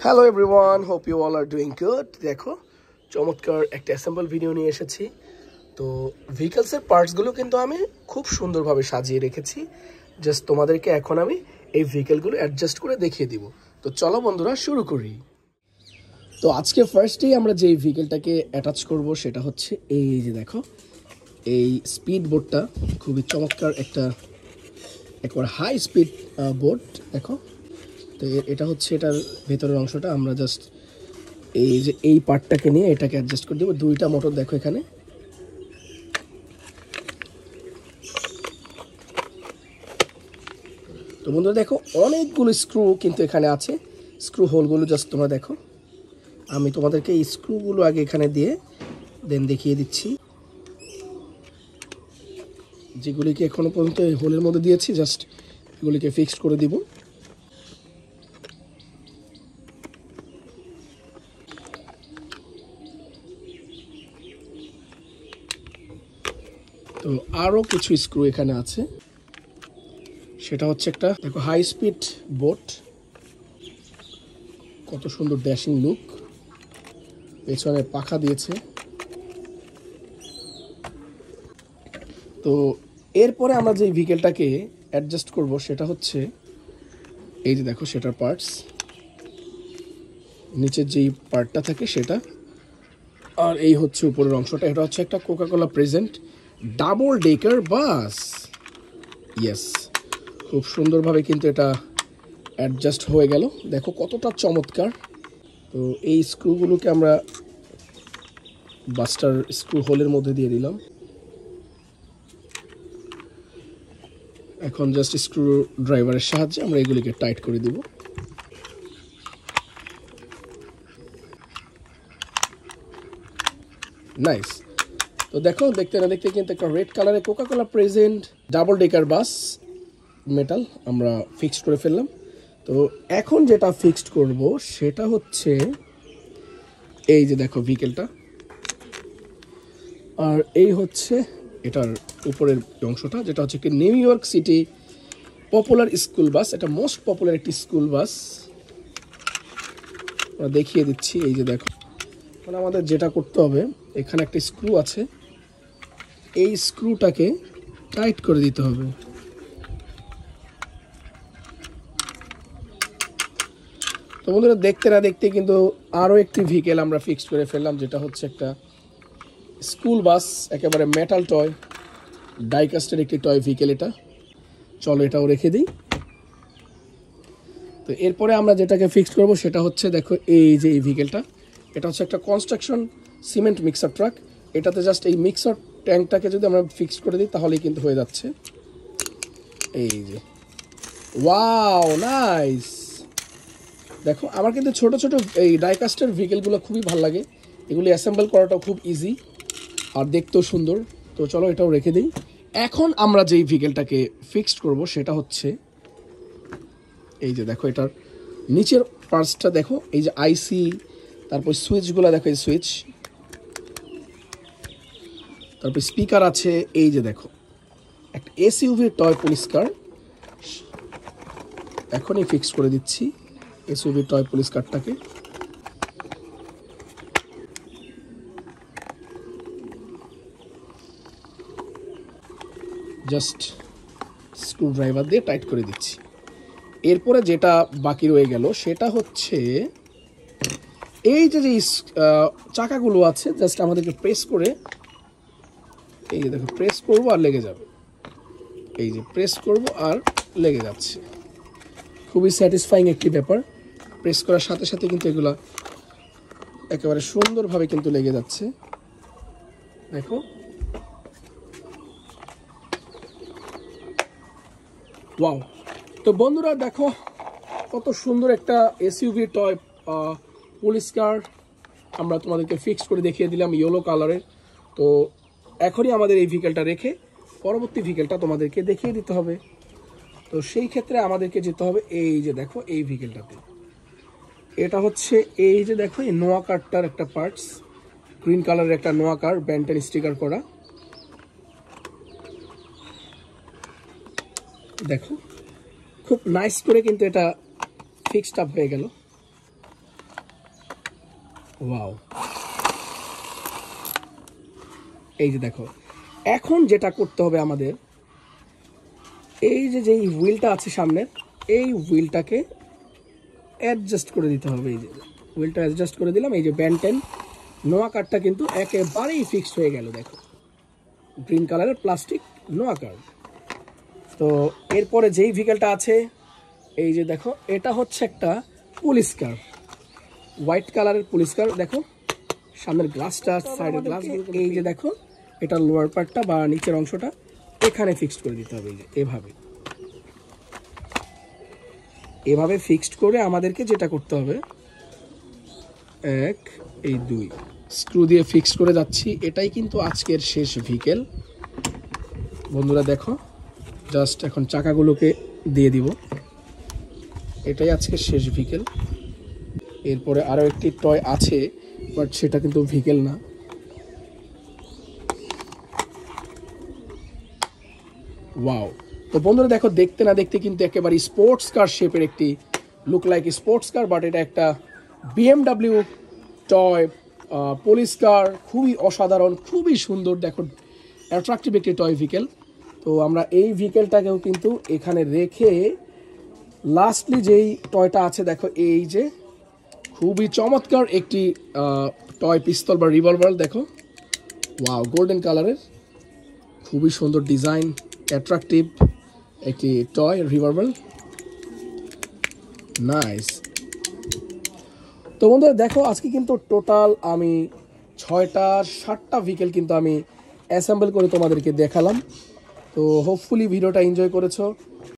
Hello everyone, hope you all are doing good. দেখো চমৎকার একটা অ্যাসেম্বল ভিডিও নিয়ে এসেছি। তো ভেহিকলসের পার্টসগুলো কিন্তু আমি খুব সুন্দরভাবে সাজিয়ে রেখেছি। জাস্ট তোমাদেরকে এখন আমি এই ভেহিকলগুলো অ্যাডজাস্ট করে দেখিয়ে দিব। তো চলো বন্ধুরা শুরু করি। তো আজকে ফার্স্টেই আমরা যে ভেহিকলটাকে অ্যাটাচ করব সেটা হচ্ছে এই যে দেখো, এই স্পিড বোটটা খুবই চমৎকার একটা একবার হাই স্পিড বোট। দেখো, তো এটা হচ্ছে এটার ভেতরের অংশটা। আমরা জাস্ট এই যে এই পার্টটাকে নিয়ে এটাকে অ্যাডজাস্ট করে দেবো। দুইটা মোটর দেখো এখানে। তো বন্ধুরা দেখো, অনেকগুলো স্ক্রু কিন্তু এখানে আছে। স্ক্রু হোলগুলো জাস্ট তোমরা দেখো। আমি তোমাদেরকে এই স্ক্রুগুলো আগে এখানে দিয়ে দেন দেখিয়ে দিচ্ছি, যেগুলিকে এখনো পর্যন্ত এই হোলের মধ্যে দিয়েছি। জাস্ট এগুলিকে ফিক্সড করে দিব। তো আরও কিছু স্ক্রু এখানে আছে। সেটা হচ্ছে একটা দেখো হাই স্পিড বোট, কত সুন্দর ড্যাশিং লুক। পেছনে পাখা দিয়েছে। তো এরপরে আমরা যে ভেহিকেলটাকে অ্যাডজাস্ট করব সেটা হচ্ছে এই যে দেখো, সেটার পার্টস, নিচের যেই পার্টটা থাকে সেটা, আর এই হচ্ছে উপরের অংশটা। এটা হচ্ছে একটা কোকাকোলা প্রেজেন্ট ডাবল ডেকার বাস। ইয়েস, খুব সুন্দরভাবে কিন্তু এটা অ্যাডজাস্ট হয়ে গেল। দেখো কতটা চমৎকার। তো এই স্ক্রুগুলোকে আমরা বাসটার স্ক্রু হোলের মধ্যে দিয়ে দিলাম। এখন জাস্ট স্ক্রু ড্রাইভারের সাহায্যে আমরা এগুলিকে টাইট করে দিব। নাইস। তো দেখো, দেখতে না দেখতে কিন্তু একটা রেড কালারের কোকাকোলা প্রেজেন্ট ডাবল ডেকার বাস মেটাল আমরা ফিক্সড করে ফেললাম। তো এখন যেটা ফিক্সড করব সেটা হচ্ছে এই যে দেখো ভেহিকেলটা, আর এই হচ্ছে এটার উপরের অংশটা, যেটা হচ্ছে কি new York city popular school bus. এটা মোস্ট পপুলার একটি স্কুল বাস। আমরা দেখিয়ে দিচ্ছি। এই যে দেখো, মানে আমাদের যেটা করতে হবে, এখানে একটা স্ক্রু আছে, এই স্ক্রুটাকে টাইট করে দিতে হবে। তো বন্ধুরা দেখতে না দেখতে কিন্তু আরও একটি ভেহিকেল আমরা ফিক্সড করে ফেললাম, যেটা হচ্ছে একটা স্কুল বাস, একেবারে মেটাল টয় ডাইকাস্টের একটি টয় ভেহিকেল এটা। চলো এটাও রেখে দিই। তো এরপরে আমরা যেটাকে ফিক্সড করব সেটা হচ্ছে দেখো, এই যে এই ভেহিকেলটা, এটা হচ্ছে একটা কনস্ট্রাকশন সিমেন্ট মিক্সার ট্রাক। এটাতে জাস্ট এই মিক্সার ট্যাঙ্কটাকে যদি আমরা ফিক্সড করে দিই তাহলেই কিন্তু হয়ে যাচ্ছে। এই যে ওয়াও, নাইস। দেখো, আমার কিন্তু ছোট ছোট এই ডাইকাস্টের ভেহিকেলগুলো খুবই ভালো লাগে। এগুলি অ্যাসেম্বল করাটাও খুব ইজি আর দেখতেও সুন্দর। তো চলো এটাও রেখে দিই। এখন আমরা যেই ভেহিকেলটাকে ফিক্সড করব সেটা হচ্ছে এই যে দেখো, এটার নিচের পার্টসটা দেখো, এই যে আইসি, তারপর সুইচগুলো দেখো, এই সুইচ, তারপর স্পিকার আছে। এই যে দেখো, একটা এসইউভি টয় পুলিশ কার এখনই ফিক্স করে দিচ্ছি। এসইউভি টয় পুলিশ কারটাকে জাস্ট স্ক্রু ড্রাইভার দিয়ে টাইট করে দিচ্ছি। এরপরে যেটা বাকি রয়ে গেল সেটা হচ্ছে এই যে যে চাকাগুলো আছে, জাস্ট আমাদেরকে প্রেস করে, এই যে দেখো, প্রেস করবো আর লেগে যাবে। এই যে প্রেস করব আর লেগে যাচ্ছে। খুবই স্যাটিসফাইং একটি ব্যাপার। প্রেস করার সাথে সাথে কিন্তু এগুলা একেবারে সুন্দরভাবে কিন্তু লেগে যাচ্ছে। দেখো, ওয়াও। তো বন্ধুরা দেখো, কত সুন্দর একটা এসইউভি টয় পুলিশ কার আমরা তোমাদেরকে ফিক্স করে দেখিয়ে দিলাম, ইয়েলো কালারের। তো এখনই আমাদের এই ভেহিকেলটা রেখে পরবর্তী ভেহিকেলটা তোমাদেরকে দেখিয়ে দিতে হবে। তো সেই ক্ষেত্রে আমাদেরকে যেতে হবে এই যে দেখো, এই ভেহিকেলটাতে। এটা হচ্ছে এই যে দেখো, এই নোয়া কারটার একটা পার্টস, গ্রিন কালারের একটা নোয়া কার, ব্যান্টেন স্টিকার করা। দেখো খুব নাইস করে কিন্তু এটা ফিক্সড আপ হয়ে গেল। ওয়াও, এই যে দেখো, এখন যেটা করতে হবে আমাদের, এই যে যেই হুইলটা আছে সামনের, এই হুইলটাকে অ্যাডজাস্ট করে দিতে হবে। এই যে হুইলটা অ্যাডজাস্ট করে দিলাম, এই যে ব্যান্টেন নোয়া কার্ডটা কিন্তু একেবারেই ফিক্সড হয়ে গেল। দেখো গ্রিন কালারের প্লাস্টিক নোয়া কার্ড। তো এরপরে যেই ভেহিকেলটা আছে, এই যে দেখো, এটা হচ্ছে একটা পুলিশ কার, হোয়াইট কালারের পুলিশ কার। দেখো সামনের গ্লাসটা, সাইডের গ্লাস, এই যে দেখো, এটা লোয়ার পার্টটা বা নিচের অংশটা এখানে ফিক্সড করে দিতে হবে। এই যে এভাবে ফিক্সড করে আমাদেরকে যেটা করতে হবে, এই 2 স্ক্রু দিয়ে ফিক্সড করে যাচ্ছি। এটাই কিন্তু আজকের শেষ ভেহিকেল বন্ধুরা। দেখো জাস্ট এখন চাকাগুলোকে দিয়ে দিব, এটাই আজকের শেষ ভেহিকেল। এরপরে আরও একটি টয় আছে, বাট সেটা কিন্তু ভেহিকেল না। ওয়াও, তো বন্ধুরা দেখো, দেখতে না দেখতে কিন্তু একেবারে স্পোর্টস কার শেপের একটি look like sports car, but এটা একটা BMW টয় পুলিশ কার। খুবই অসাধারণ, খুবই সুন্দর, দেখো অ্যাট্রাকটিভ একটি টয় ভেহিকেল। তো আমরা এই ভেহিকেলটাকেও কিন্তু এখানে রেখে লাস্টলি যেই টয়টা আছে, দেখো এই যে খুবই চমৎকার একটি টয় পিস্তল বা রিভলভার। দেখো ওয়াও, গোল্ডেন কালারের, খুবই সুন্দর ডিজাইন, অ্যাট্রাকটিভ একটি টয় রিভলভার, নাইস। তো বন্ধুরা দেখো, আজকে কিন্তু টোটাল আমি 7টা ভেহিকেল কিন্তু আমি অ্যাসেম্বল করে তোমাদেরকে দেখালাম। তো হোপফুলি ভিডিওটা এনজয় করেছো।